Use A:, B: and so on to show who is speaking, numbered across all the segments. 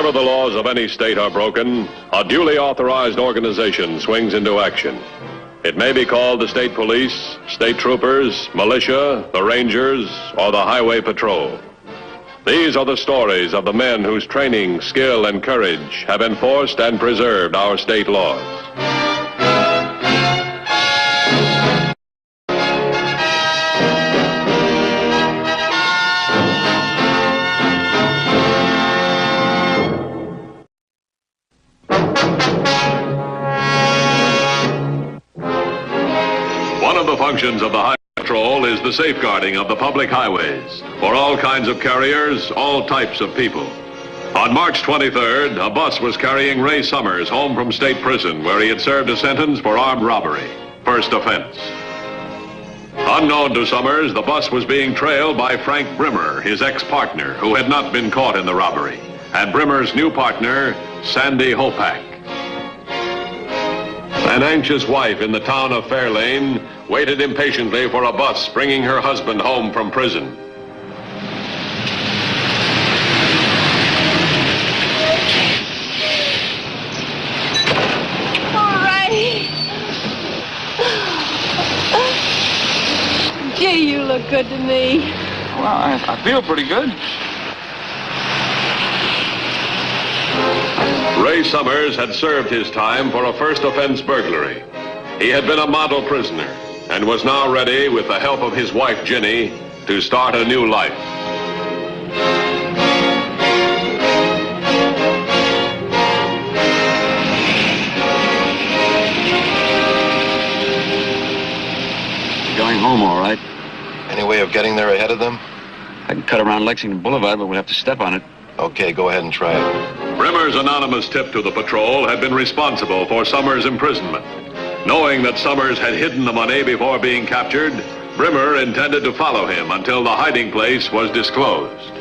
A: Whenever the laws of any state are broken, a duly authorized organization swings into action. It may be called the state police, state troopers, militia, the rangers, or the highway patrol. These are the stories of the men whose training, skill, and courage have enforced and preserved our state laws. One of the functions of the Highway Patrol is the safeguarding of the public highways for all kinds of carriers, all types of people. On March 23rd, a bus was carrying Ray Summers home from state prison where he had served a sentence for armed robbery, first offense. Unknown to Summers, the bus was being trailed by Frank Brimmer, his ex-partner, who had not been caught in the robbery, and Brimmer's new partner, Sandy Hopak. An anxious wife in the town of Fairlane waited impatiently for a bus bringing her husband home from prison.
B: All right. Gee, you look good to me.
C: Well, I feel pretty good.
A: Ray Summers had served his time for a first offense burglary. He had been a model prisoner and was now ready, with the help of his wife, Ginny, to start a new life.
C: Going home, all right.
D: Any way of getting there ahead of them?
C: I can cut around Lexington Boulevard, but we'll have to step on it.
D: Okay, go ahead and try it.
A: Brimmer's anonymous tip to the patrol had been responsible for Summers' imprisonment. Knowing that Summers had hidden the money before being captured, Brimmer intended to follow him until the hiding place was disclosed.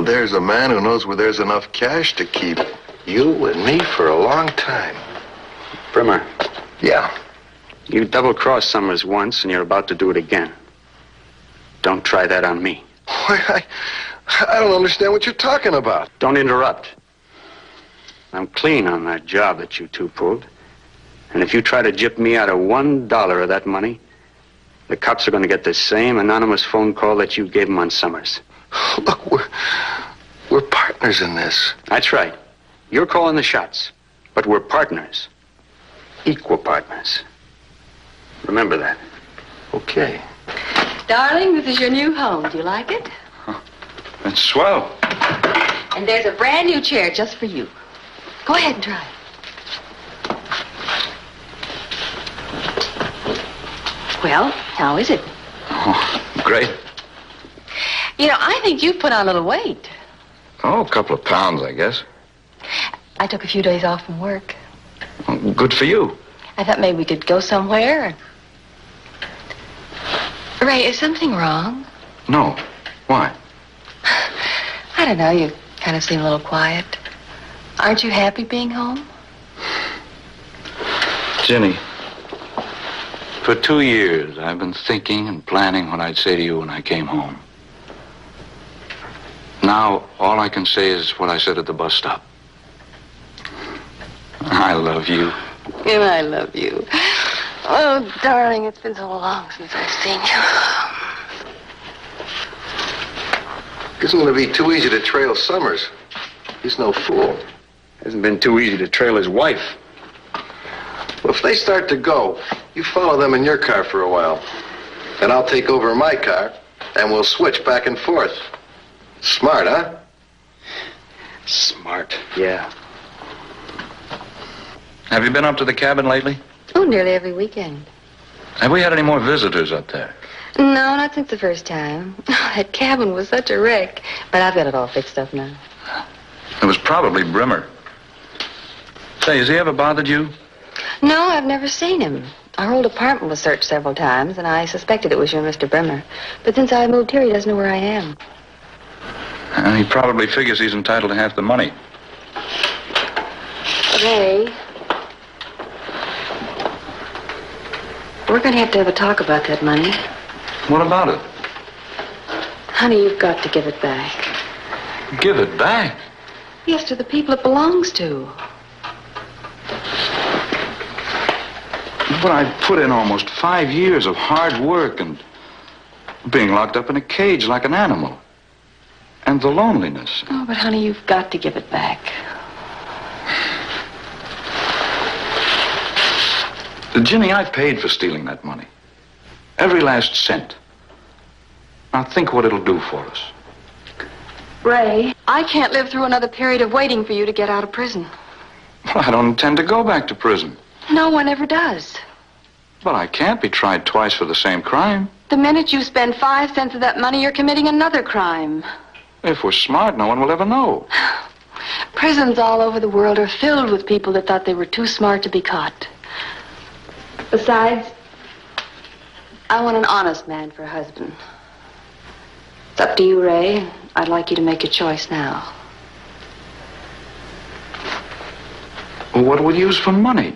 D: There's a man who knows where there's enough cash to keep you and me for a long time.
C: Brimmer.
D: Yeah.
C: You double-crossed Summers once, and you're about to do it again. Don't try that on me.
D: Why, I don't understand what you're talking about.
C: Don't interrupt. I'm clean on that job that you two pulled. And if you try to gyp me out of $1 of that money, the cops are going to get the same anonymous phone call that you gave them on Summers.
D: Look, we're partners in this.
C: That's right. You're calling the shots. But we're partners. Equal partners. Remember that.
D: Okay.
B: Darling, this is your new home. Do you like it?
C: That's swell.
B: And there's a brand new chair just for you. Go ahead and try it. Well, how is it?
C: Oh, great.
B: You know, I think you've put on a little weight.
C: Oh, a couple of pounds, I guess.
B: I took a few days off from work.
C: Well, good for you.
B: I thought maybe we could go somewhere. Ray, is something wrong?
C: No. Why?
B: I don't know. You kind of seem a little quiet. Aren't you happy being home?
C: Jenny, for 2 years, I've been thinking and planning what I'd say to you when I came home. Now, all I can say is what I said at the bus stop. I love you.
B: And I love you. Oh, darling, it's been so long since I've seen you.
D: Isn't going to be too easy to trail Summers. He's no fool.
C: Hasn't been too easy to trail his wife.
D: Well, if they start to go, you follow them in your car for a while. Then I'll take over my car, and we'll switch back and forth. Smart, huh?
C: Smart. Yeah.
E: Have you been up to the cabin lately?
B: Oh, nearly every weekend.
E: Have we had any more visitors up there?
B: No, not since the first time. That cabin was such a wreck. But I've got it all fixed up now.
E: It was probably Brimmer. Say, has he ever bothered you?
B: No, I've never seen him. Our old apartment was searched several times, and I suspected it was you and Mr. Brimmer. But since I moved here, he doesn't know where I am.
E: He probably figures he's entitled to half the money.
B: Ray, we're going to have a talk about that money.
E: What about it?
B: Honey, you've got to give it back.
E: Give it back?
B: Yes, to the people it belongs to.
E: But I put in almost 5 years of hard work and being locked up in a cage like an animal. And the loneliness.
B: Oh, but honey, you've got to give it back.
E: Ginny, I paid for stealing that money. Every last cent. Now think what it'll do for us.
B: Ray, I can't live through another period of waiting for you to get out of prison.
E: Well, I don't intend to go back to prison.
B: No one ever does.
E: But I can't be tried twice for the same crime.
B: The minute you spend 5 cents of that money, you're committing another crime.
E: If we're smart, no one will ever know.
B: Prisons all over the world are filled with people that thought they were too smart to be caught. Besides, I want an honest man for a husband. It's up to you, Ray. I'd like you to make your choice now.
E: Well, what would you use for money?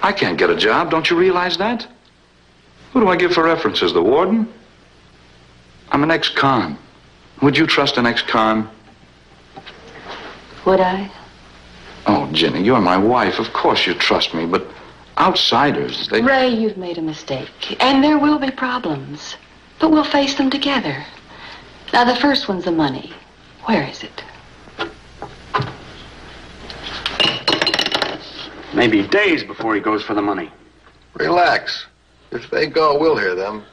E: I can't get a job, don't you realize that? Who do I give for references, the warden? I'm an ex-con. Would you trust an ex-con?
B: Would I?
E: Oh, Ginny, you're my wife. Of course you trust me, but outsiders, they...
B: Ray, you've made a mistake. And there will be problems. But we'll face them together. Now, the first one's the money. Where is it?
C: Maybe days before he goes for the money.
D: Relax. If they go, we'll hear them.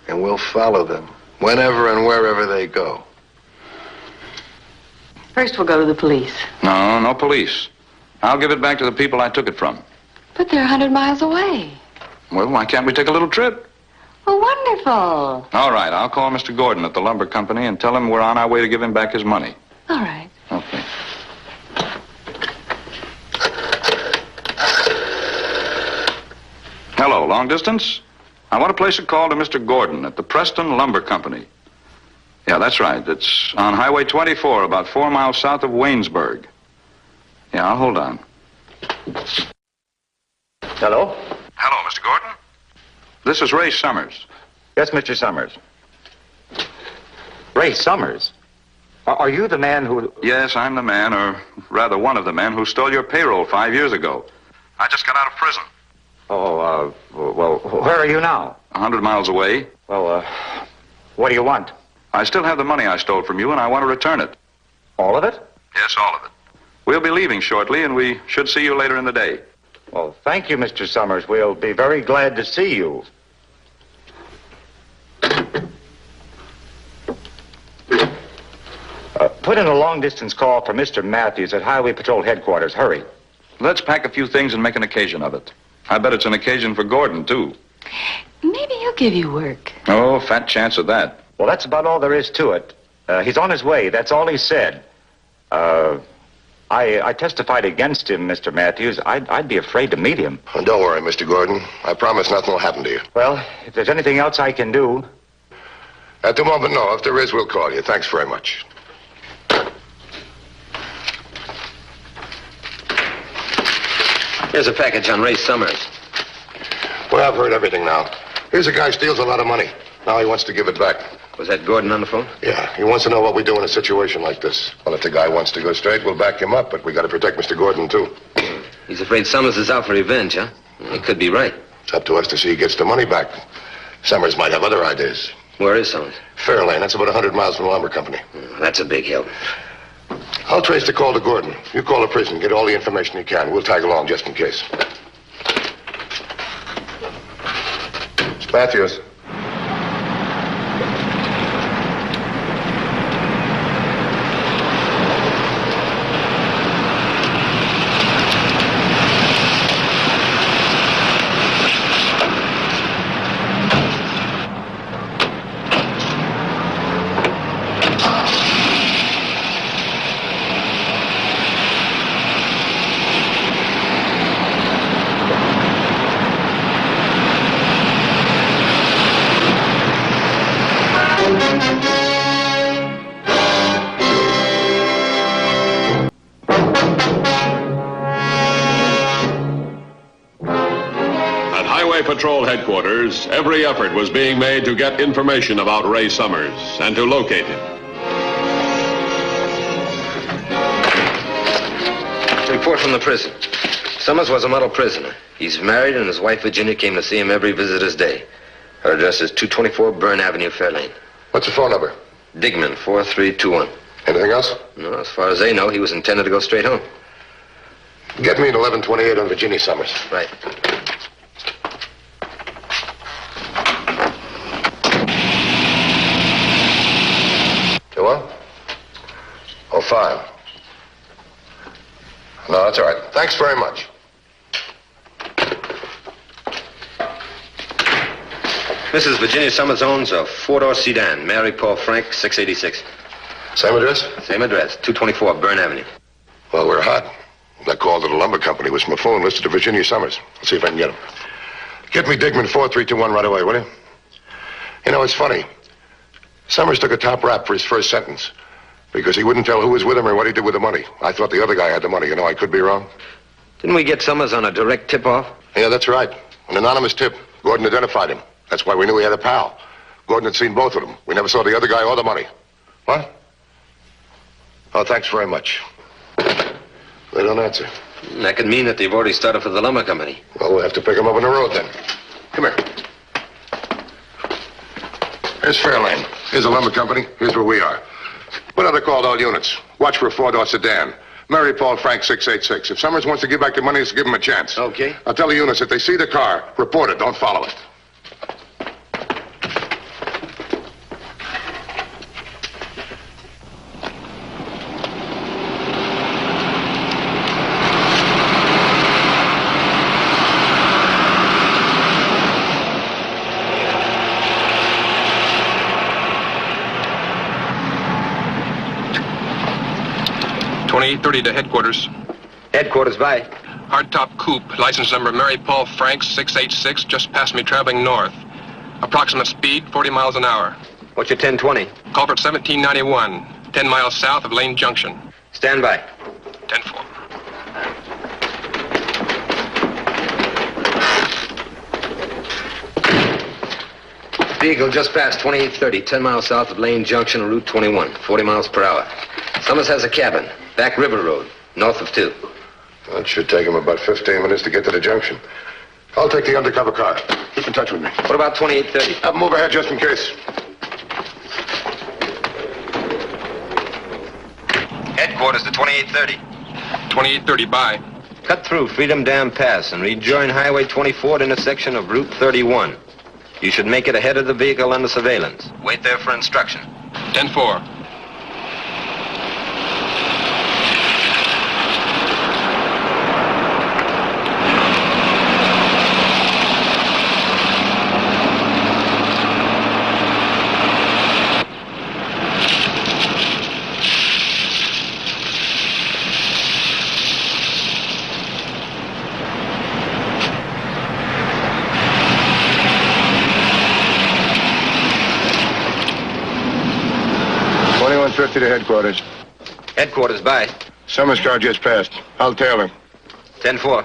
D: And we'll follow them. Whenever and wherever they go.
B: First, we'll go to the police.
E: No police. I'll give it back to the people I took it from.
B: But they're 100 miles away.
E: Well, why can't we take a little trip?
B: Oh, wonderful.
E: All right, I'll call Mr. Gordon at the lumber company and tell him we're on our way to give him back his money.
B: All right.
E: Okay. Hello, long distance? I want to place a call to Mr. Gordon at the Preston Lumber Company. Yeah, that's right. It's on Highway 24, about 4 miles south of Waynesburg. Yeah, I'll hold on.
F: Hello?
E: Hello, Mr. Gordon. This is Ray Summers.
F: Yes, Mr. Summers. Ray Summers? Are you the man who...
E: Yes, I'm the man, or rather one of the men, who stole your payroll 5 years ago. I just got out of prison.
F: well, where are you now?
E: 100 miles away.
F: Well, what do you want?
E: I still have the money I stole from you, and I want to return it.
F: All of it?
E: Yes, all of it. We'll be leaving shortly, and we should see you later in the day.
F: Well, thank you, Mr. Summers. We'll be very glad to see you. Put in a long-distance call for Mr. Matthews at Highway Patrol Headquarters. Hurry.
E: Let's pack a few things and make an occasion of it. I bet it's an occasion for Gordon, too.
B: Maybe he'll give you work.
E: Oh, fat chance of that.
F: Well, that's about all there is to it. He's on his way. That's all he said. I testified against him, Mr. Matthews. I'd be afraid to meet him.
D: Oh, don't worry, Mr. Gordon. I promise nothing will happen to you.
F: Well, if there's anything else I can do...
D: At the moment, no. If there is, we'll call you. Thanks very much.
C: Here's a package on Ray Summers.
D: Well, I've heard everything now. Here's a guy steals a lot of money. Now he wants to give it back.
C: Was that Gordon on the phone?
D: Yeah, he wants to know what we do in a situation like this. Well, if the guy wants to go straight, we'll back him up, but we got to protect Mr. Gordon, too.
C: He's afraid Summers is out for revenge, huh? He could be right.
D: It's up to us to see he gets the money back. Summers might have other ideas.
C: Where is Summers?
D: Fairlane, that's about 100 miles from the lumber company.
G: That's a big help.
D: I'll trace the call to Gordon. You call the prison, get all the information you can. We'll tag along just in case. It's Matthews.
A: Patrol headquarters, every effort was being made to get information about Ray Summers and to locate him.
G: Report from the prison. Summers was a model prisoner. He's married and his wife Virginia came to see him every visitor's day. Her address is 224 Byrne Avenue, Fairlane.
D: What's the phone number?
G: Digman, 4321.
D: Anything else?
G: No, as far as they know, he was intended to go straight home.
D: Get me an 1128 on Virginia Summers.
G: Right.
D: What? Oh, fine. No, that's all right. Thanks very much.
G: Mrs. Virginia Summers owns a four-door sedan, Mary Paul Frank, 686.
D: Same address?
G: Same address, 224 Byrne Avenue.
D: Well, we're hot. That call to the lumber company was from a phone listed to Virginia Summers. Let's see if I can get him. Get me Digman 4321 right away, will you? You know, it's funny. Summers took a top rap for his first sentence because he wouldn't tell who was with him or what he did with the money. I thought the other guy had the money. You know, I could be wrong.
G: Didn't we get Summers on a direct tip-off?
D: Yeah, that's right. An anonymous tip. Gordon identified him. That's why we knew he had a pal. Gordon had seen both of them. We never saw the other guy or the money. What? Oh, thanks very much. They don't answer.
G: That could mean that they've already started for the lumber company.
D: Well, we'll have to pick them up on the road then. Come here. Here's Fairlane. Here's the lumber company. Here's where we are. Put out a call to all units. Watch for a four-door sedan. Mary Paul Frank 686. If Summers wants to give back the money, let's give him a chance.
G: Okay.
D: I'll tell the units if they see the car, report it. Don't follow it.
H: .30 to headquarters.
G: Headquarters, by.
H: Hardtop coupe, license number Mary Paul Frank 686, just passed me traveling north. Approximate speed, 40 miles an hour.
G: What's your 1020?
H: Culprit 1791, 10 miles south of Lane Junction.
G: Stand by.
H: 10-4.
G: Vehicle just passed 2830, 10 miles south of Lane Junction, Route 21, 40 miles per hour. Summers has a cabin, back River Road, north of 2.
D: That should take him about 15 minutes to get to the junction. I'll take the undercover car. Keep in touch with me.
G: What about 2830?
D: Have him overhead just in case.
G: Headquarters to 2830.
H: 2830, bye.
G: Cut through Freedom Dam Pass and rejoin Highway 24 at intersection of Route 31. You should make it ahead of the vehicle under surveillance. Wait there for instruction.
H: 10-4.
D: To headquarters.
G: Headquarters, by.
D: Summers' car just passed. I'll tail him.
G: 10-4.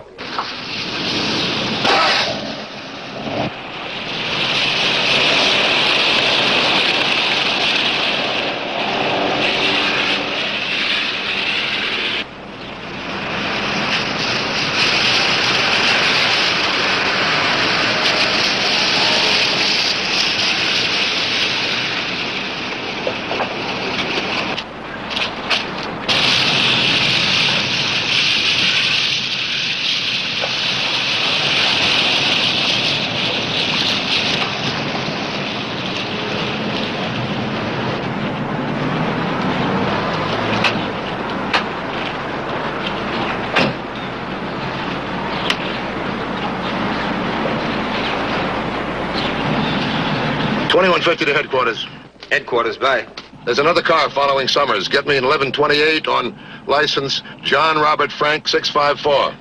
D: 2150 to headquarters.
G: Headquarters, bye.
D: There's another car following Summers. Get me in 1128 on license John Robert Frank 654.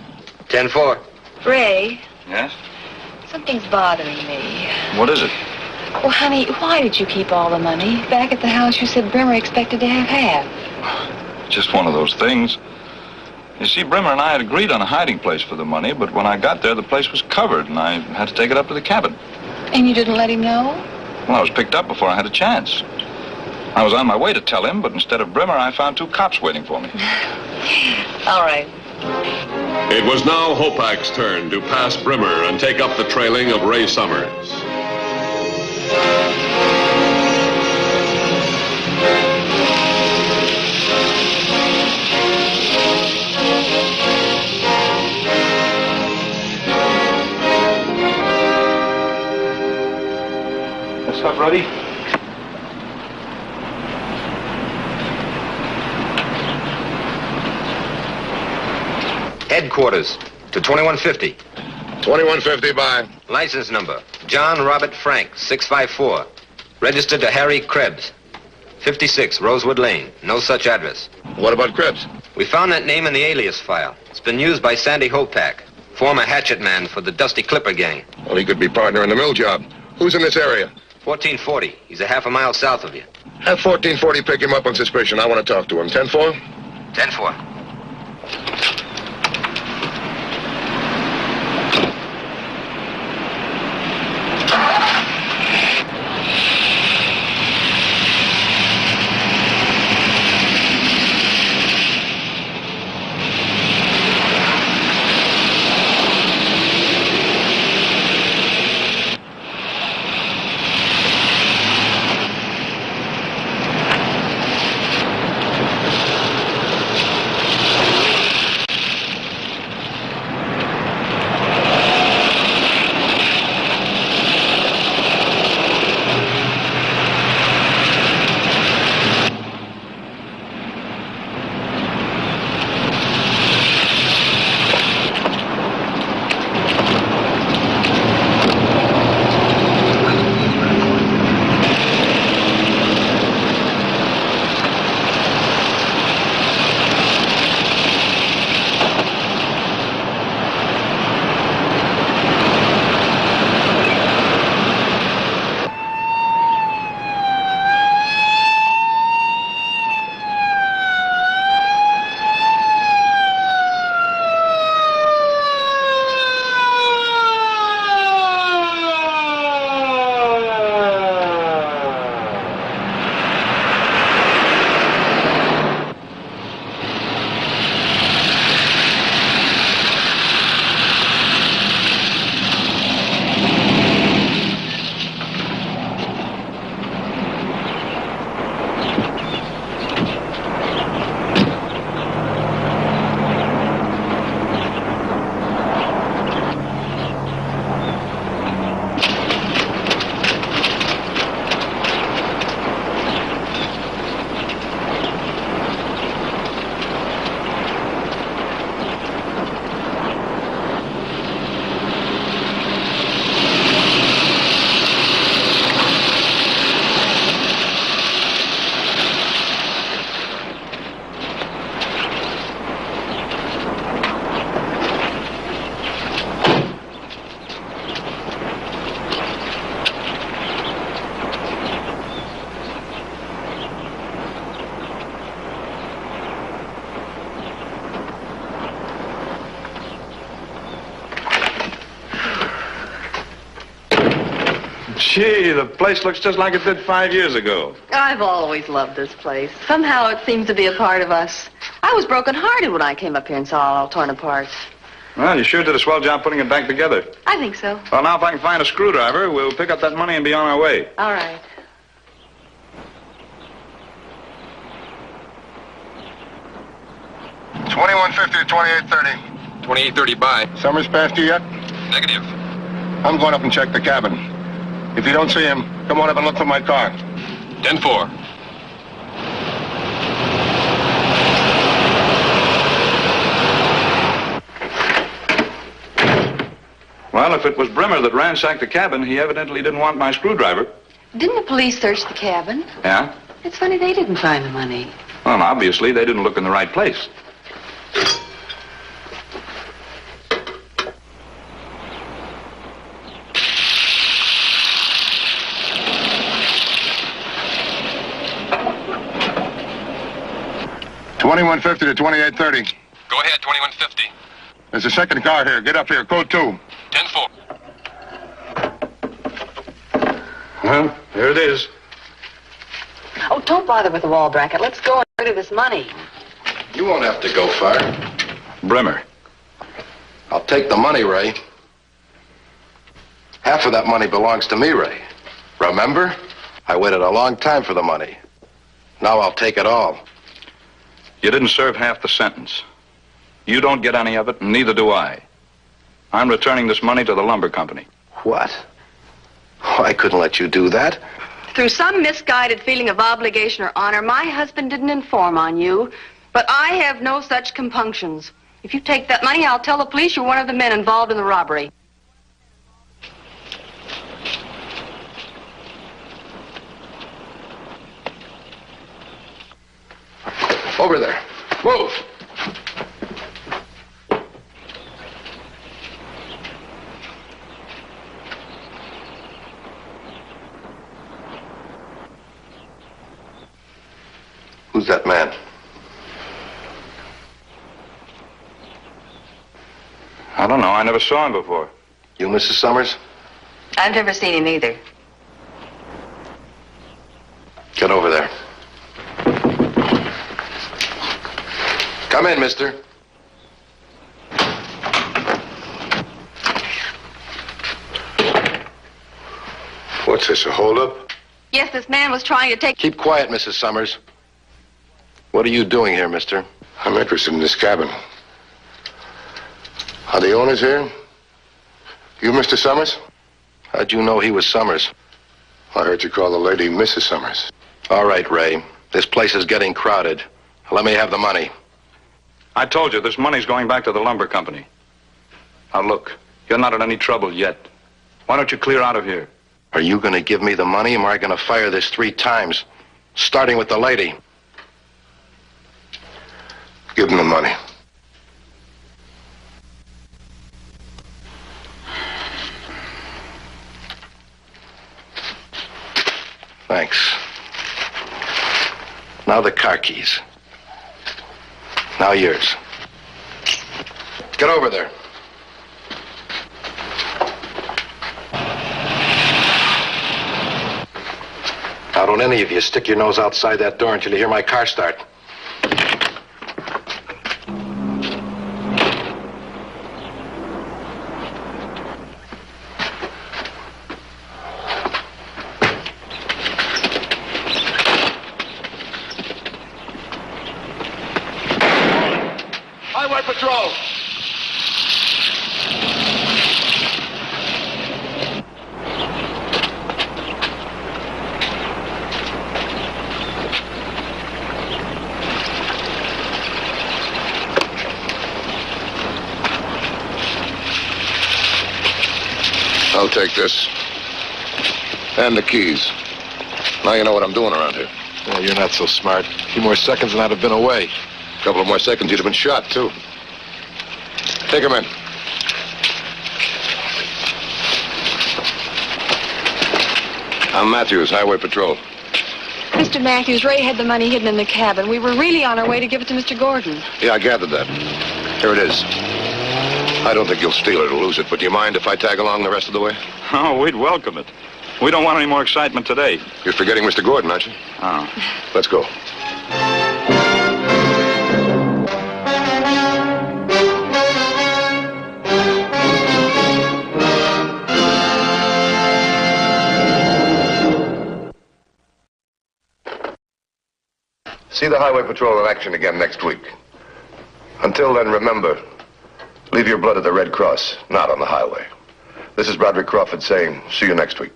G: 10-4.
B: Ray,
E: Yes?
B: something's bothering me.
E: What is it?
B: Well, honey, why did you keep all the money? Back at the house, you said Brimmer expected to have half.
E: Just one of those things. You see, Brimmer and I had agreed on a hiding place for the money, but when I got there, the place was covered, and I had to take it up to the cabin.
B: And you didn't let him know?
E: Well, I was picked up before I had a chance. I was on my way to tell him, but instead of Brimmer, I found 2 cops waiting for me.
B: All right.
A: It was now Hopak's turn to pass Brimmer and take up the trailing of Ray Summers.
E: That stuff ready?
G: Headquarters to 2150.
D: 2150 by.
G: License number, John Robert Frank, 654. Registered to Harry Krebs, 56 Rosewood Lane. No such address.
D: What about Krebs?
G: We found that name in the alias file. It's been used by Sandy Hopak, former hatchet man for the Dusty Clipper gang.
D: Well, he could be partner in the mill job. Who's in this area?
G: 1440. He's a half a mile south of you.
D: Have 1440 pick him up on suspicion. I want to talk to him. 10-4?
G: 10-4.
E: Gee, the place looks just like it did 5 years ago.
B: I've always loved this place. Somehow it seems to be a part of us. I was broken-hearted when I came up here and saw it all torn apart.
E: Well, you sure did a swell job putting it back together.
B: I think so.
E: Well, now if I can find a screwdriver, we'll pick up that money and be on our way.
B: All right.
D: $21.50 to 28.30.
H: 2830 by.
D: Summers passed you yet?
H: Negative.
D: I'm going up and check the cabin. If you don't see him, come on up and look for my car.
H: 10-4.
E: Well, if it was Brimmer that ransacked the cabin, he evidently didn't want my screwdriver.
B: Didn't the police search the cabin?
E: Yeah?
B: It's funny they didn't find the money.
E: Well, obviously, they didn't look in the right place.
D: $21.50 to $28.30.
H: Go ahead, 2150.
D: There's a second car here. Get up here. Code 2.
H: 10-4.
E: Well, here it is.
B: Oh, don't bother with the wall bracket. Let's go and get rid of this money.
I: You won't have to go far.
E: Bremer.
I: I'll take the money, Ray. Half of that money belongs to me, Ray. Remember? I waited a long time for the money. Now I'll take it all.
E: You didn't serve half the sentence. You don't get any of it, and neither do I. I'm returning this money to the lumber company.
I: What? Oh, I couldn't let you do that.
B: Through some misguided feeling of obligation or honor, my husband didn't inform on you, but I have no such compunctions. If you take that money, I'll tell the police you're one of the men involved in the robbery.
I: Over there. Move. Who's that man?
E: I don't know. I never saw him before.
I: You, Mrs. Summers?
B: I've never seen him either.
I: Get over there. Come in, mister.
D: What's this, a holdup?
B: Yes, this man was trying to take...
I: Keep quiet, Mrs. Summers. What are you doing here, mister?
D: I'm interested in this cabin. Are the owners here? You, Mr. Summers?
I: How'd you know he was Summers?
D: I heard you call the lady Mrs. Summers.
I: All right, Ray. This place is getting crowded. Let me have the money.
E: I told you, this money's going back to the lumber company. Now, look, you're not in any trouble yet. Why don't you clear out of here?
I: Are you going to give me the money, or am I going to fire this 3 times? Starting with the lady.
D: Give them the money.
I: Thanks. Now the car keys. Now yours. Get over there. Now don't any of you stick your nose outside that door until you hear my car start. Highway Patrol!
D: I'll take this. And the keys. Now you know what I'm doing around here.
I: Yeah, you're not so smart. A few more seconds and I'd have been away.
D: A couple of more seconds, you'd have been shot, too. Take him in. I'm Matthews, Highway Patrol.
B: Mr. Matthews, Ray had the money hidden in the cabin. We were really on our way to give it to Mr. Gordon.
D: Yeah, I gathered that. Here it is. I don't think you'll steal it or lose it, but do you mind if I tag along the rest of the way?
E: Oh, we'd welcome it. We don't want any more excitement today.
D: You're forgetting Mr. Gordon, aren't you?
E: Oh.
D: Let's go. See the Highway Patrol in action again next week. Until then, remember, leave your blood at the Red Cross, not on the highway. This is Broderick Crawford saying, see you next week.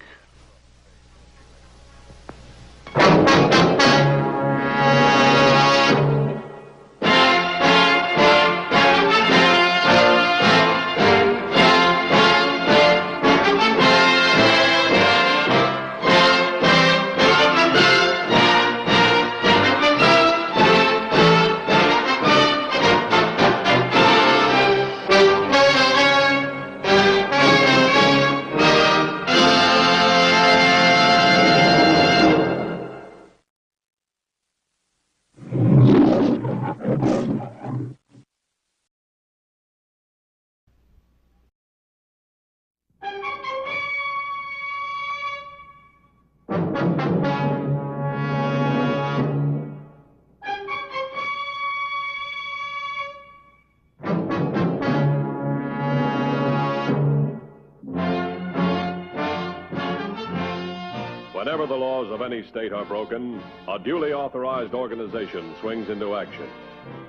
A: Whenever the laws of any state are broken, a duly authorized organization swings into action.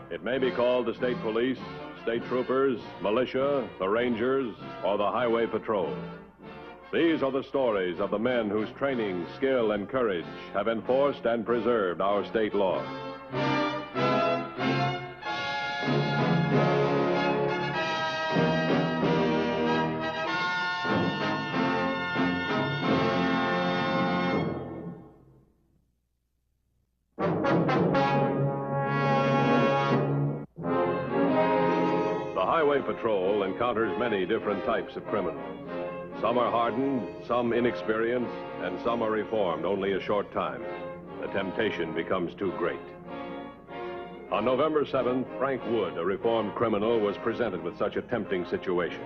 A: It may be called the state police, state troopers, militia, the rangers, or the highway patrol. These are the stories of the men whose training, skill, and courage have enforced and preserved our state laws. The Highway Patrol encounters many different types of criminals. Some are hardened, some inexperienced, and some are reformed only a short time. The temptation becomes too great. On November 7th, Frank Wood, a reformed criminal, was presented with such a tempting situation.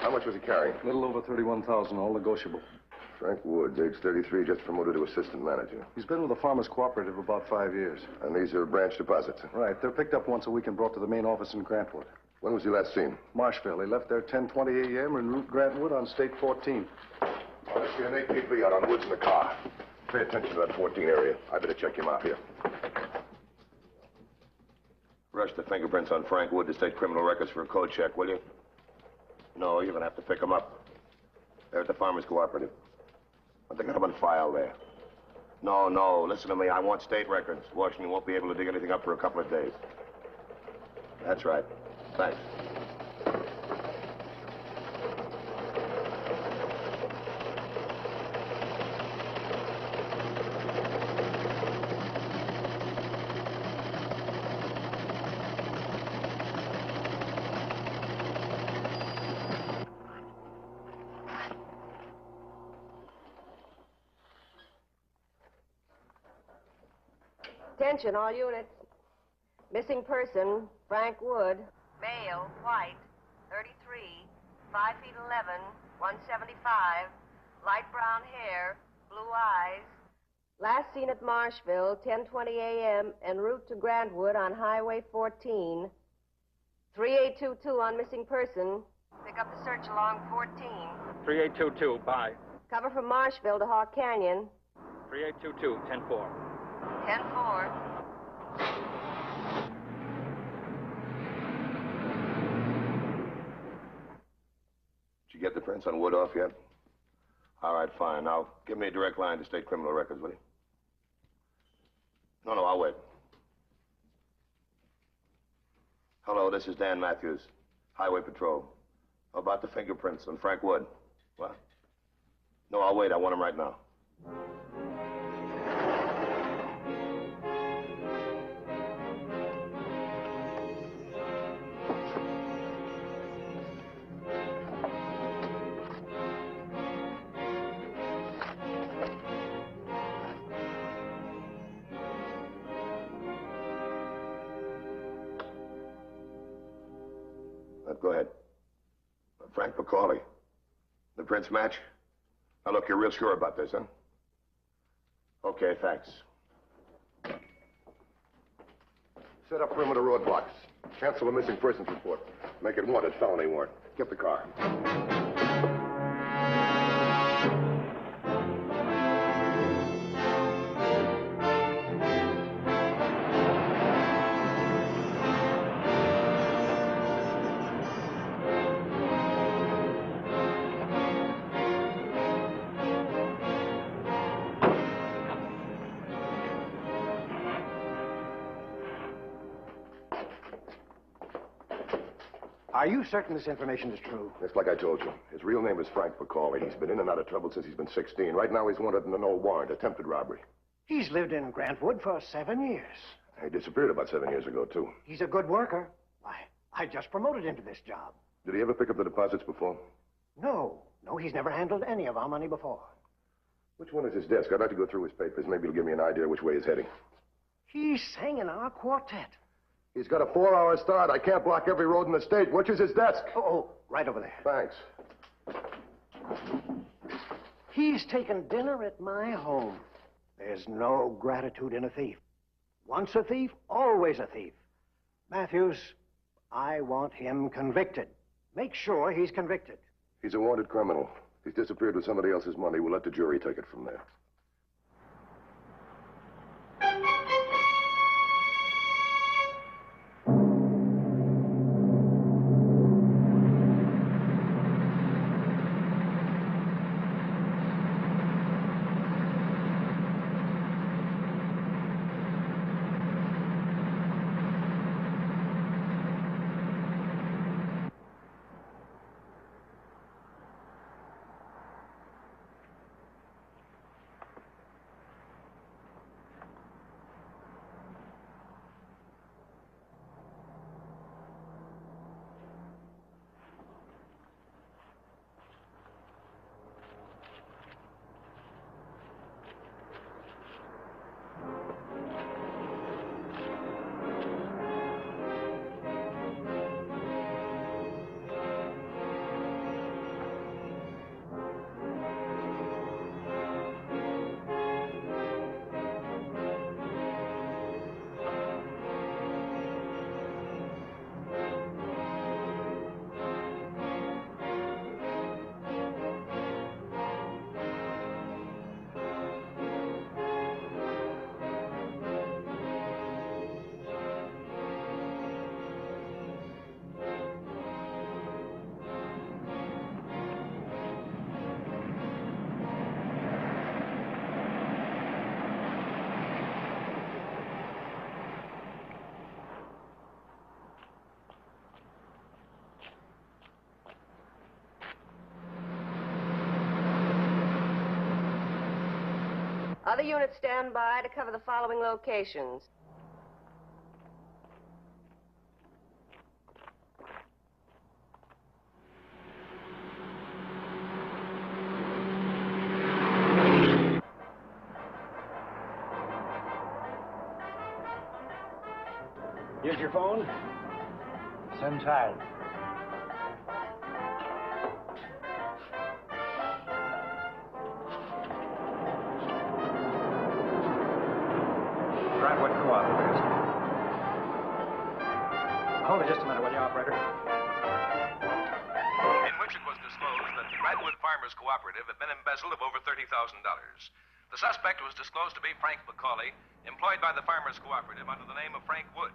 D: How much was he carrying?
J: A little over 31,000, all negotiable.
D: Frank Woods, age 33, just promoted to assistant manager.
J: He's been with the Farmers Cooperative about 5 years.
D: And these are branch deposits.
J: Right. They're picked up once a week and brought to the main office in Grantwood.
D: When was he last seen?
J: Marshville. He left there 10:20 a.m. en route Grantwood on State 14.
D: Oh, I see an APB out on Woods in the car. Pay attention to that 14 area. I better check him out here.
I: Rush the fingerprints on Frank Wood to state criminal records for a code check, will you? No, you're going to have to pick them up. They're at the Farmers Cooperative. But they got them on file there. No, listen to me. I want state records. Washington won't be able to dig anything up for a couple of days. That's right. Thanks.
K: Attention, all units. Missing person, Frank Wood. Male, white, 33, 5 feet 11, 175, light brown hair, blue eyes. Last seen at Marshville, 10:20 a.m., en route to Grantwood on Highway 14. 3822 on missing person. Pick up the search along 14.
F: 3822, bye.
K: Cover from Marshville to Hawk Canyon.
F: 3822, 10-4.
K: 10-4.
I: Did you get the prints on Wood off yet? All right, fine. Now, give me a direct line to state criminal records, will you? No, I'll wait. Hello, this is Dan Matthews, Highway Patrol. About the fingerprints on Frank Wood. What? No, I'll wait. I want him right now. Go ahead. Frank McCauley. The prints match? Now, look, you're real sure about this, huh? Okay, thanks.
D: Set up perimeter roadblocks. Cancel the missing persons report. Make it wanted, felony warrant. Get the car.
L: Are you certain this information is true?
D: It's like I told you. His real name is Frank McCauley. He's been in and out of trouble since he's been 16. Right now, he's wanted in an old warrant, attempted robbery.
L: He's lived in Grantwood for 7 years.
D: He disappeared about 7 years ago, too.
L: He's a good worker. Why, I just promoted him to this job.
D: Did he ever pick up the deposits before?
L: No, he's never handled any of our money before.
D: Which one is his desk? I'd like to go through his papers. Maybe it'll give me an idea which way he's heading.
L: He's singing our quartet.
D: He's got a 4-hour start. I can't block every road in the state. Which is his desk?
L: Oh, right over there.
D: Thanks.
L: He's taking dinner at my home. There's no gratitude in a thief. Once a thief, always a thief. Matthews, I want him convicted. Make sure he's convicted.
D: He's a wanted criminal. If he's disappeared with somebody else's money, we'll let the jury take it from there.
K: Other units stand by to cover the following locations.
L: Use your phone. Send child.
M: Brentwood Cooperative. Hold it just a minute, will you, operator?
N: In which it was disclosed that the Brentwood Farmers Cooperative had been embezzled of over $30,000. The suspect was disclosed to be Frank McCauley, employed by the Farmers Cooperative under the name of Frank Wood.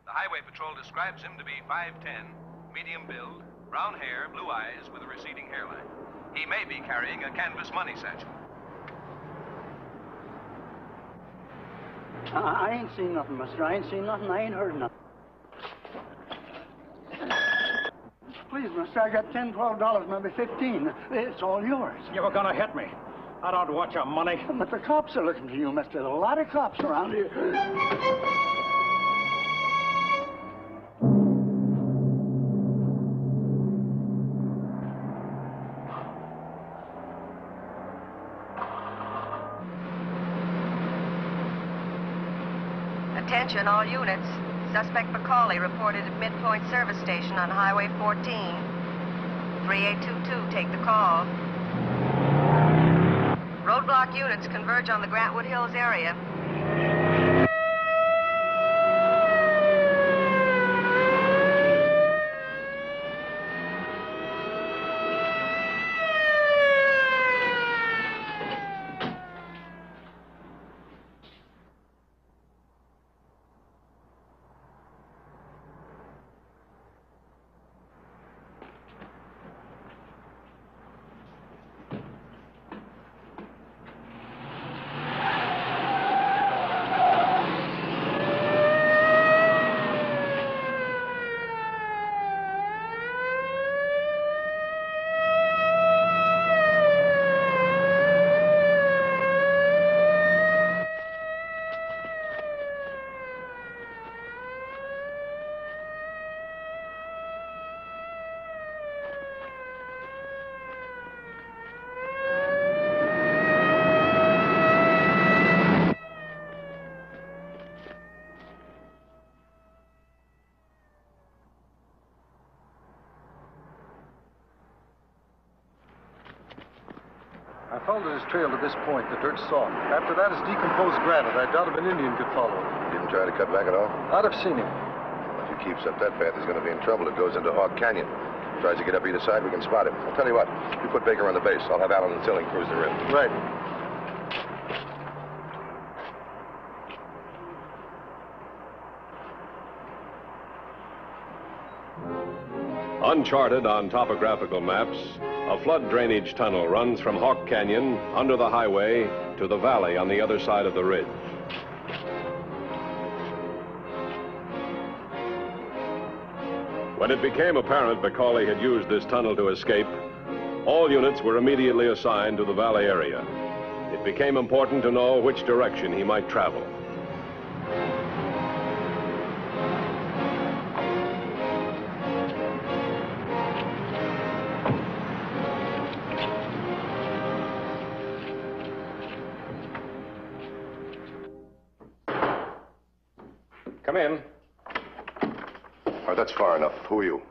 N: The Highway Patrol describes him to be 5'10", medium build, brown hair, blue eyes, with a receding hairline. He may be carrying a canvas money satchel.
O: I ain't seen nothing, mister. I ain't seen nothing. I ain't heard nothing. Please, mister, I got $10, $12, maybe $15. It's all yours.
M: You were gonna hit me. I don't want your money.
O: But the cops are looking for you, mister. There's a lot of cops around here.
K: Attention, all units. Suspect McCauley reported at Midpoint Service Station on Highway 14. 3822, take the call. Roadblock units converge on the Grantwood Hills area.
J: followed his trail to this point. The dirt's soft. After that is decomposed granite. I doubt if an Indian could follow it.
D: Didn't try to cut back at all?
J: I'd have seen him.
D: If he keeps up that path, he's going to be in trouble. It goes into Hawk Canyon. Tries to get up either side, we can spot him. I'll tell you what, you put Baker on the base. I'll have Allen and Tilling cruise the rim.
J: Right.
A: Uncharted on topographical maps, a flood drainage tunnel runs from Hawk Canyon under the highway to the valley on the other side of the ridge. When it became apparent Macaulay had used this tunnel to escape, all units were immediately assigned to the valley area. It became important to know which direction he might travel.
I: Come in.
D: All right, that's far enough. Who are you?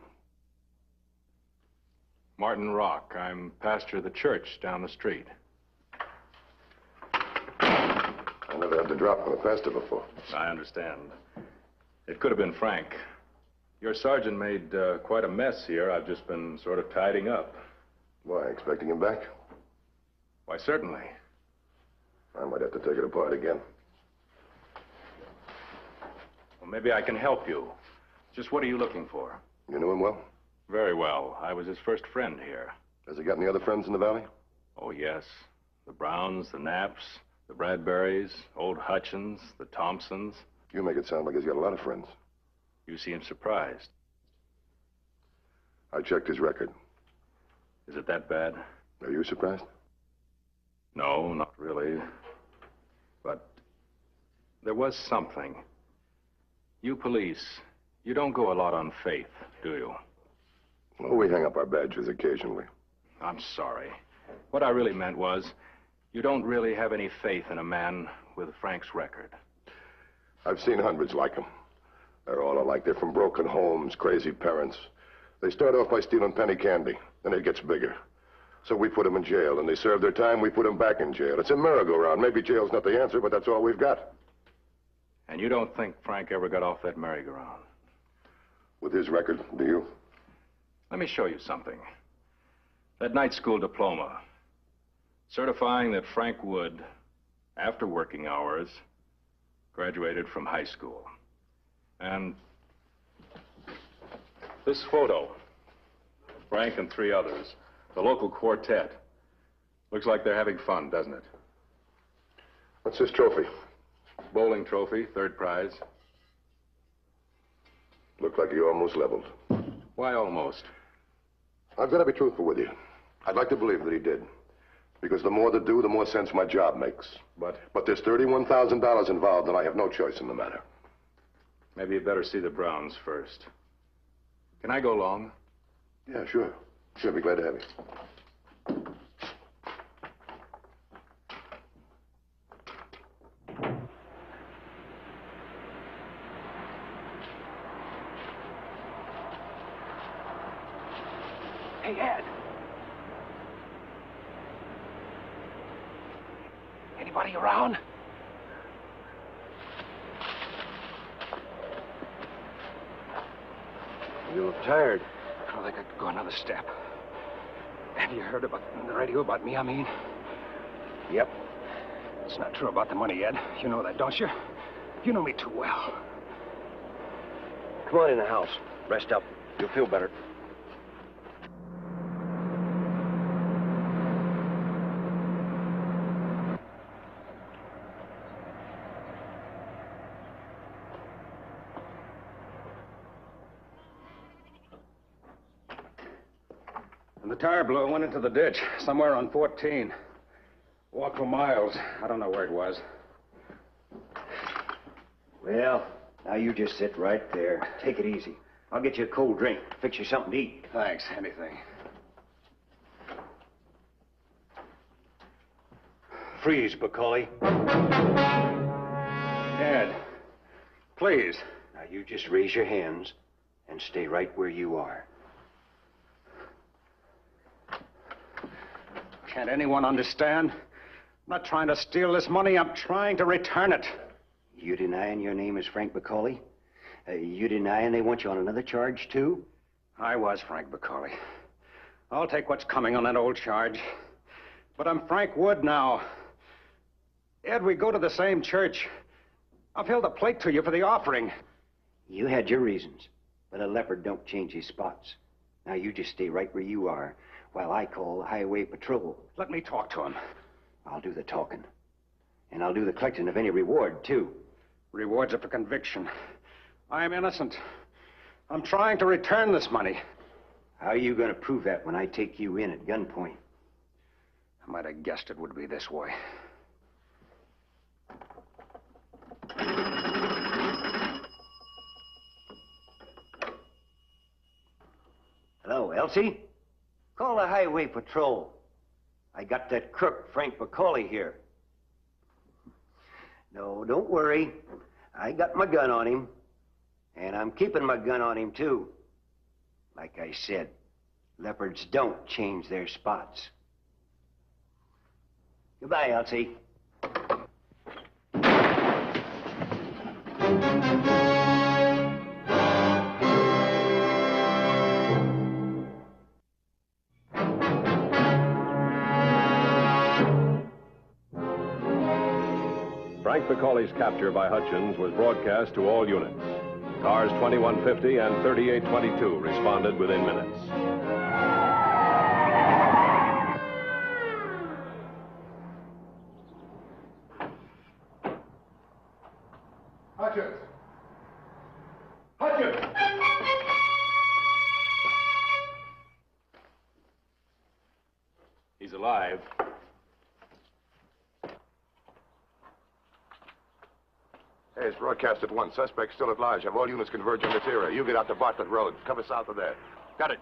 E: Martin Rock. I'm pastor of the church down the street.
D: I never had to drop on a pastor before.
E: I understand. It could have been Frank. Your sergeant made quite a mess here. I've just been sort of tidying up.
D: Why, expecting him back?
E: Why, certainly.
D: I might have to take it apart again.
E: Well, maybe I can help you. Just what are you looking for?
D: You knew him well?
E: Very well. I was his first friend here.
D: Has he got any other friends in the valley?
E: Oh, yes. The Browns, the Knapps, the Bradburys, old Hutchins, the Thompsons.
D: You make it sound like he's got a lot of friends.
E: You seem surprised.
D: I checked his record.
E: Is it that bad?
D: Are you surprised?
E: No, not really. But there was something. You police, you don't go a lot on faith, do you?
D: Well, we hang up our badges occasionally.
E: I'm sorry. What I really meant was, you don't really have any faith in a man with Frank's record.
D: I've seen hundreds like him. They're all alike. They're from broken homes, crazy parents. They start off by stealing penny candy, then it gets bigger. So we put them in jail, and they serve their time, we put them back in jail. It's a merry-go-round. Maybe jail's not the answer, but that's all we've got.
E: And you don't think Frank ever got off that merry-go-round?
D: With his record, do you?
E: Let me show you something. That night school diploma, certifying that Frank Wood, after working hours, graduated from high school. And this photo, Frank and 3 others, the local quartet. Looks like they're having fun, doesn't it?
D: What's this trophy?
E: Bowling trophy, 3rd prize.
D: Looked like you almost leveled.
E: Why almost?
D: I've got to be truthful with you. I'd like to believe that he did. Because the more that do, the more sense my job makes.
E: But
D: there's $31,000 involved, and I have no choice in the matter.
E: Maybe you better see the Browns first. Can I go along?
D: Yeah, sure. Sure, be glad to have you.
L: Hey, Ed. Anybody around?
C: You look tired.
L: Oh, they could go another step. Have you heard about the radio about me, I mean?
C: Yep.
L: It's not true about the money, Ed. You know that, don't you? You know me too well.
C: Come on in the house. Rest up. You'll feel better.
M: And the tire blower went into the ditch, somewhere on 14. Walked for miles. I don't know where it was.
C: Well, now you just sit right there. Take it easy. I'll get you a cold drink. Fix you something to eat.
M: Thanks, anything.
C: Freeze, Macaulay.
M: Ed, please.
C: Now you just raise your hands and stay right where you are.
M: Can't anyone understand? I'm not trying to steal this money. I'm trying to return it.
L: You denying your name is Frank McCauley? You denying they want you on another charge, too?
M: I was Frank McCauley. I'll take what's coming on that old charge. But I'm Frank Wood now. Ed, we go to the same church. I've held a plate to you for the offering.
L: You had your reasons, but a leopard don't change his spots. Now you just stay right where you are while I call the highway patrol.
M: Let me talk to him.
L: I'll do the talking. And I'll do the collecting of any reward, too.
M: Rewards are for conviction. I'm innocent. I'm trying to return this money.
L: How are you going to prove that when I take you in at gunpoint?
M: I might have guessed it would be this way.
L: Hello, Elsie? Call the highway patrol. I got that crook, Frank McCauley, here. No, don't worry. I got my gun on him. And I'm keeping my gun on him, too. Like I said, leopards don't change their spots. Goodbye, Elsie.
A: Frank McCauley's capture by Hutchins was broadcast to all units. Cars 2150 and 3822 responded within minutes.
D: Hutchins! Hutchins!
A: He's alive.
D: Hey, it's broadcast at once. Suspect still at large. Have all units converge on this area. You get out to Bartlett Road. Cover south of there.
A: Got it.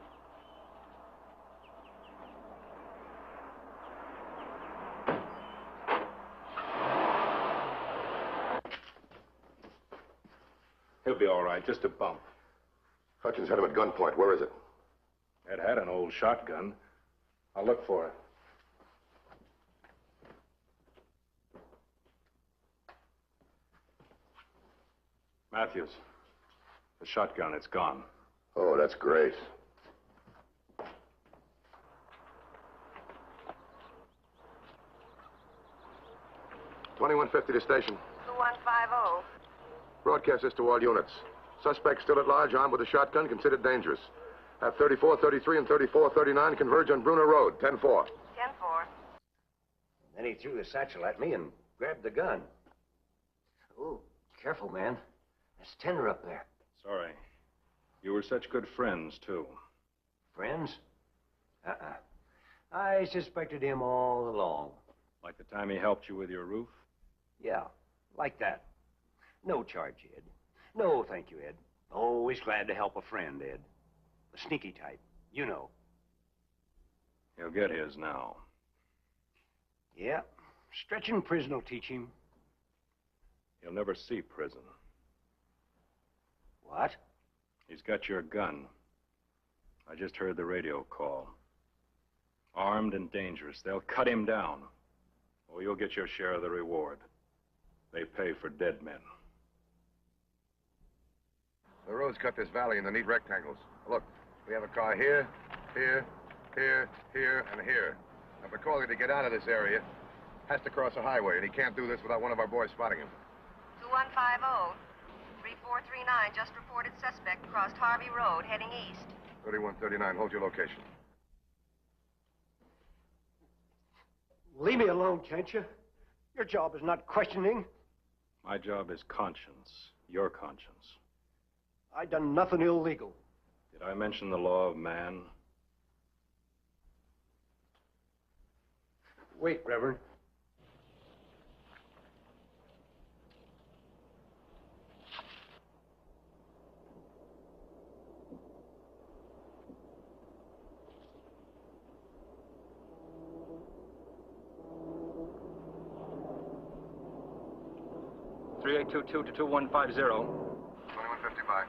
A: He'll be all right. Just a bump.
D: Hutchins had him at gunpoint. Where is it?
A: Ed had an old shotgun. I'll look for it. Matthews, the shotgun, it's gone.
D: Oh, that's great. $21.50 to station.
K: 2150.
D: Broadcast this to all units. Suspect still at large, armed with a shotgun, considered dangerous. Have 3433 and 3439 converge on Bruner Road, 10-4.
K: 10-4.
L: Then he threw the satchel at me and grabbed the gun. Oh, careful, man. There's tender up there.
A: Sorry. You were such good friends, too.
L: Friends? I suspected him all along.
A: Like the time he helped you with your roof?
L: Yeah, like that. No charge, Ed. No, thank you, Ed. Always glad to help a friend, Ed. The sneaky type, you know.
A: He'll get his now.
L: Yeah, stretching prison will teach him.
A: He'll never see prison.
L: What?
A: He's got your gun. I just heard the radio call. Armed and dangerous. They'll cut him down. Or you'll get your share of the reward. They pay for dead men.
D: The roads cut this valley into neat rectangles. Look, we have a car here, here, here, here, and here. Now, McCauley, to get out of this area, has to cross a highway, and he can't do this without one of our boys spotting him.
K: 2150. 3439 just reported suspect crossed Harvey Road, heading east.
D: 3139, hold your location.
L: Leave me alone, can't you? Your job is not questioning.
A: My job is conscience. Your conscience.
L: I done nothing illegal.
A: Did I mention the law of man?
L: Wait, Reverend.
F: $3822 to 2150.
D: 2155.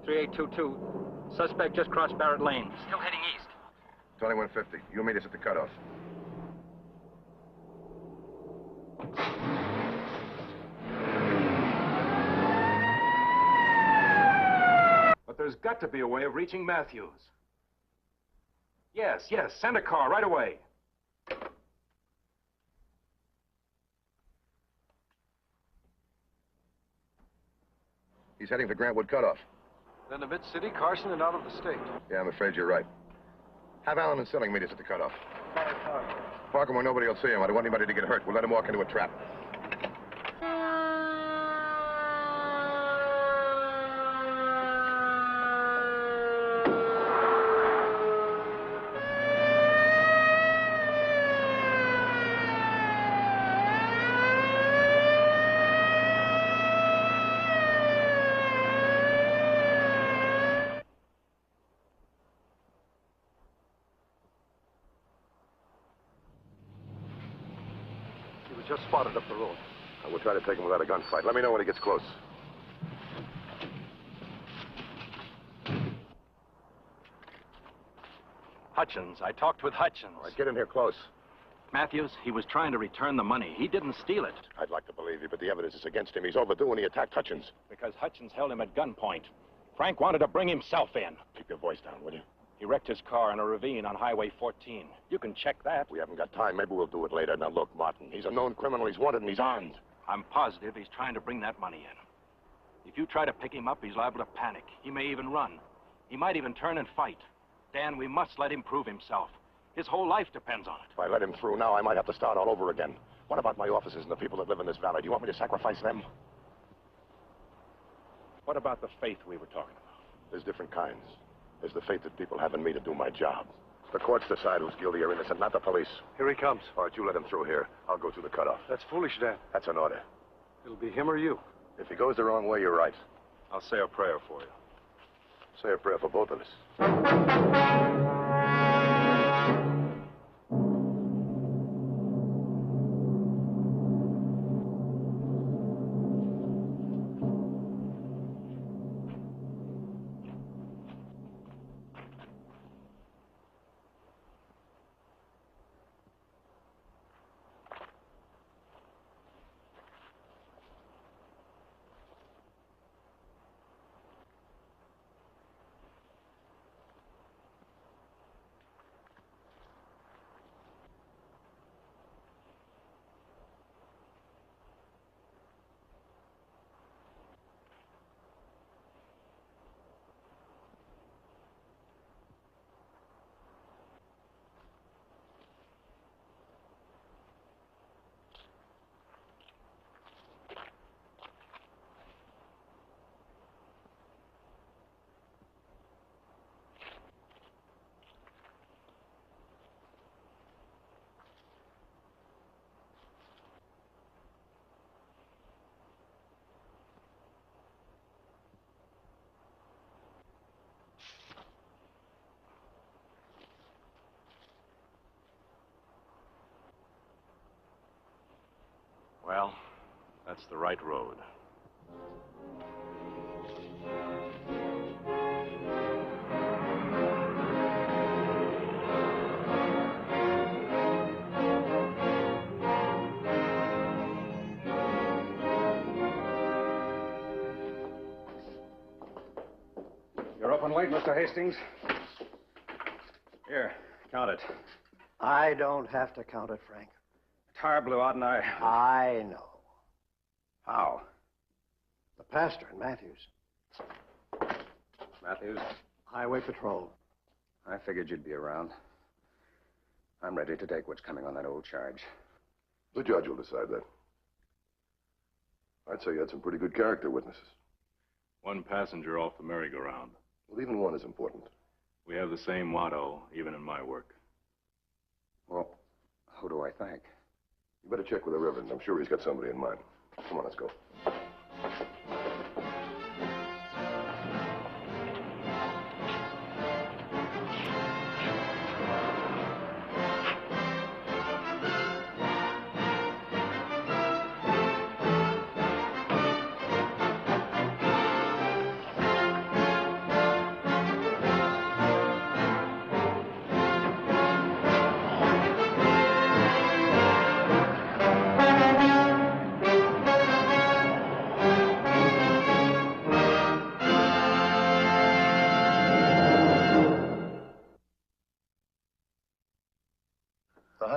F: 3822. Suspect just crossed Barrett Lane. Still heading east.
D: 2150. You meet us at the cutoff.
N: But there's got to be a way of reaching Matthews. Yes, send a car right away.
D: He's heading for Grantwood Cutoff.
J: Then to Mid-City, Carson, and out of the state.
D: Yeah, I'm afraid you're right. Have Allen and Silling meet us at the cutoff. Park him where nobody will see him. I don't want anybody to get hurt. We'll let him walk into a trap.
J: Just spotted up the road.
D: We'll try to take him without a gunfight. Let me know when he gets close.
P: Hutchins. I talked with Hutchins.
D: All right, get in here close.
P: Matthews, he was trying to return the money. He didn't steal it.
D: I'd like to believe you, but the evidence is against him. He's overdue when he attacked Hutchins.
P: Because Hutchins held him at gunpoint. Frank wanted to bring himself in.
D: Keep your voice down, will you?
P: He wrecked his car in a ravine on Highway 14. You can check that.
D: We haven't got time. Maybe we'll do it later. Now, look, Martin, he's a known criminal. He's wanted and he's armed.
P: I'm positive he's trying to bring that money in. If you try to pick him up, he's liable to panic. He may even run. He might even turn and fight. Dan, we must let him prove himself. His whole life depends on it.
D: If I let him through now, I might have to start all over again. What about my officers and the people that live in this valley? Do you want me to sacrifice them?
P: What about the faith we were talking about?
D: There's different kinds. There's the faith that people have in me to do my job. The courts decide who's guilty or innocent, not the police.
J: Here he comes.
D: All right, you let him through here. I'll go through the cutoff.
J: That's foolish, Dan.
D: That's an order.
J: It'll be him or you.
D: If he goes the wrong way, you're right.
P: I'll say a prayer for you.
D: Say a prayer for both of us.
P: Well, that's the right road.
M: You're up and late, Mr. Hastings. Here, count it.
L: I don't have to count it, Frank.
M: Tire blew out and
L: I know.
M: How?
L: The pastor and Matthews.
M: Matthews?
L: Highway Patrol.
M: I figured you'd be around. I'm ready to take what's coming on that old charge.
D: The judge will decide that. I'd say you had some pretty good character witnesses.
Q: One passenger off the merry-go-round.
D: Well, even one is important.
Q: We have the same motto, even in my work.
M: Well, who do I thank?
D: You better check with the Reverend. I'm sure he's got somebody in mind. Come on, let's go.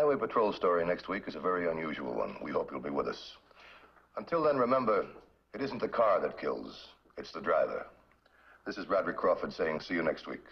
I: Highway Patrol story next week is a very unusual one. We hope you'll be with us. Until then, remember, it isn't the car that kills, it's the driver. This is Bradley Crawford saying see you next week.